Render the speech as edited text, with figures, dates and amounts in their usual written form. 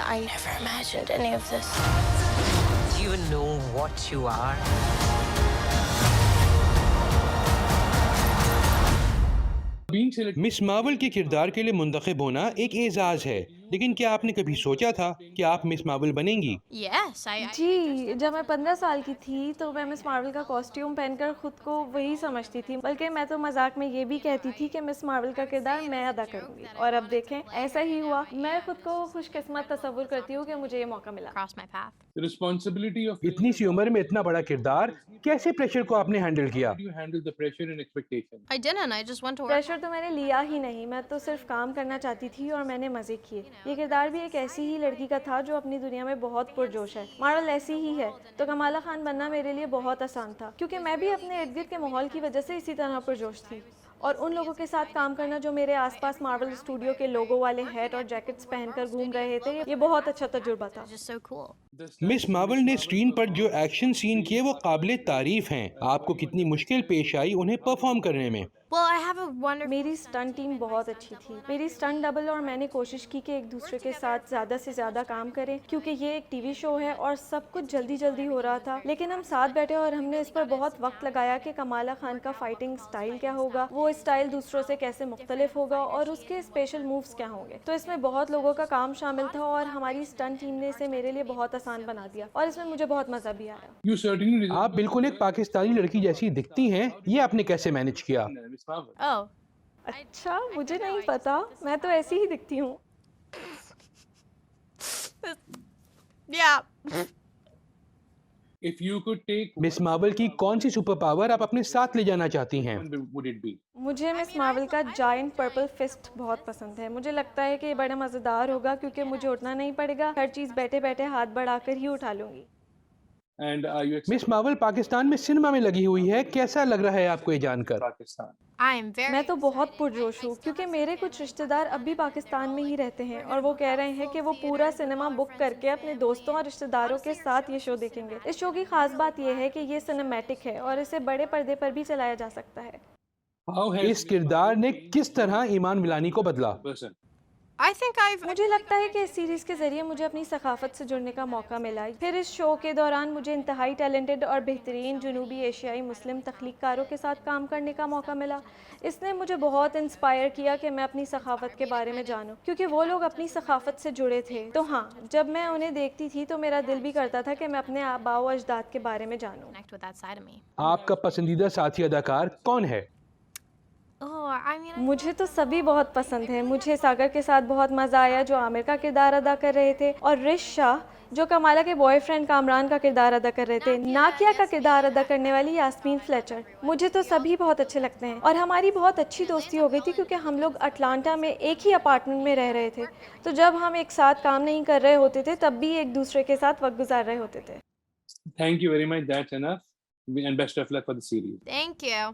I never imagined any of this. Do you know what you are? Miss Marvel के किरदार के लिए मुंतखब होना एक एजाज है, लेकिन क्या आपने कभी सोचा था कि आप मिस मार्वल बनेंगी? Yes, I जी, जब मैं 15 साल की थी तो मैं मिस मार्वल का कॉस्ट्यूम पहनकर खुद को वही समझती थी, बल्कि मैं तो मजाक में ये भी कहती थी कि मिस मार्वल का किरदार मैं अदा करूंगी, और अब देखें ऐसा ही हुआ। मैं खुद को खुशकिस्मत तस्वुर करती हूँ कि मुझे ये मौका मिला। crossed my path. The responsibility of इतनी सी उम्र में इतना बड़ा किरदार, कैसे प्रेशर को आपने हैंडल किया? how do you handle the pressure and expectation? I didn't. I just went to work. Pressure तो मैंने लिया ही नहीं, मैं तो सिर्फ काम करना चाहती थी और मैंने मजे किए। ये किरदार भी एक ऐसी ही लड़की का था जो अपनी दुनिया में बहुत पुरजोश है। मार्वल ऐसी ही है, तो कमाला खान बनना मेरे लिए बहुत आसान था, क्योंकि मैं भी अपने इर्द गिर्द के माहौल की वजह से इसी तरह पुरजोश थी। और उन लोगों के साथ काम करना जो मेरे आसपास मार्वल स्टूडियो के लोगो वाले हैट और जैकेट्स पहनकर घूम रहे थे, ये बहुत अच्छा तजुर्बा था। Just so cool. Miss Marvel ने स्क्रीन पर जो एक्शन सीन किए वो काबिले तारीफ हैं। आपको कितनी मुश्किल पेश आई उन्हें परफॉर्म करने में? Well, I have a wonderful. मेरी स्टंट टीम बहुत अच्छी थी। मेरी स्टंट डबल और मैंने कोशिश की कि एक दूसरे के साथ ज़्यादा से ज़्यादा काम करें, क्योंकि ये एक टीवी शो है और सब कुछ जल्दी जल्दी हो रहा था। लेकिन हम साथ बैठे और हमने इस पर बहुत वक्त लगाया कि कमाला खान का फाइटिंग स्टाइल क्या होगा, वो स्टाइल दूसरों से कैसे मुख्तलिफ होगा और उसके स्पेशल मूव्स क्या होंगे। तो इसमें बहुत लोगों का काम शामिल था और हमारी स्टंट टीम ने इसे मेरे लिए बहुत आसान बना दिया और इसमें मुझे बहुत मज़ा भी आया। You certainly आप बिल्कुल एक पाकिस्तानी लड़की जैसी दिखती हैं, ये आपने कैसे मैनेज किया? Miss Marvel. Oh. अच्छा, मुझे नहीं पता, मैं तो ऐसी ही दिखती हूँ। Yeah. If you could take miss Marvel की कौन सी सुपर पावर आप अपने साथ ले जाना चाहती हैं? one, would it be? मुझे मिस मार्वल का जायंट पर्पल फिस्ट बहुत पसंद है। मुझे लगता है कि ये बड़ा मज़ेदार होगा, क्योंकि मुझे उठना नहीं पड़ेगा, हर चीज़ बैठे बैठे हाथ बढ़ाकर ही उठा लूँगी। And are you miss Marvel Pakistan में सिनेमा में लगी हुई है, कैसा लग रहा है आपको ये जानकर? Pakistan? I am very. मैं तो बहुत पुरजोश हूँ, क्योंकि मेरे कुछ रिश्तेदार अब भी पाकिस्तान में ही रहते हैं और वो कह रहे हैं कि वो पूरा सिनेमा बुक करके अपने दोस्तों और रिश्तेदारों के साथ ये शो देखेंगे। इस शो की खास बात यह है कि ये सिनेमैटिक है और इसे बड़े पर्दे पर भी चलाया जा सकता है। How has इस किरदार ने किस तरह ईमान मिलानी को बदला? person? I think I've. मुझे लगता है कि इस सीरीज़ के ज़रिए मुझे अपनी सकाफ़त से जुड़ने का मौका मिला। फिर इस शो के दौरान मुझे इंतहाई टैलेंटेड और बेहतरीन जनूबी एशियाई मुस्लिम तख्लीक़कारों के साथ काम करने का मौका मिला। इसने मुझे बहुत इंस्पायर किया कि मैं अपनी सकाफ़त के बारे में जानूं, क्योंकि वो लोग अपनी सकाफ़त से जुड़े थे। तो हाँ, जब मैं उन्हें देखती थी तो मेरा दिल भी करता था कि मैं अपने आबाओ अजदाद के बारे में जानूं। Connect with that side of me. आपका पसंदीदा साथी अदाकार कौन है? Oh, I mean. मुझे तो सभी बहुत पसंद हैं। मुझे सागर के साथ बहुत मज़ा आया जो आमिर का किरदार अदा कर रहे थे, और रिश शाह जो कमाला के बॉयफ्रेंड कामरान का किरदार अदा कर रहे थे। नाकिया का किरदार अदा करने वाली यास्मीन फ्लेचर। मुझे तो सभी बहुत अच्छे लगते हैं और हमारी बहुत अच्छी दोस्ती हो गई थी, क्योंकि हम लोग अटलांटा में एक ही अपार्टमेंट में रह रहे थे। तो जब हम एक साथ काम नहीं कर रहे होते थे तब भी एक दूसरे के साथ वक्त गुजार रहे होते थे। Thank you very much. That's enough. And best of luck for the series. Thank you.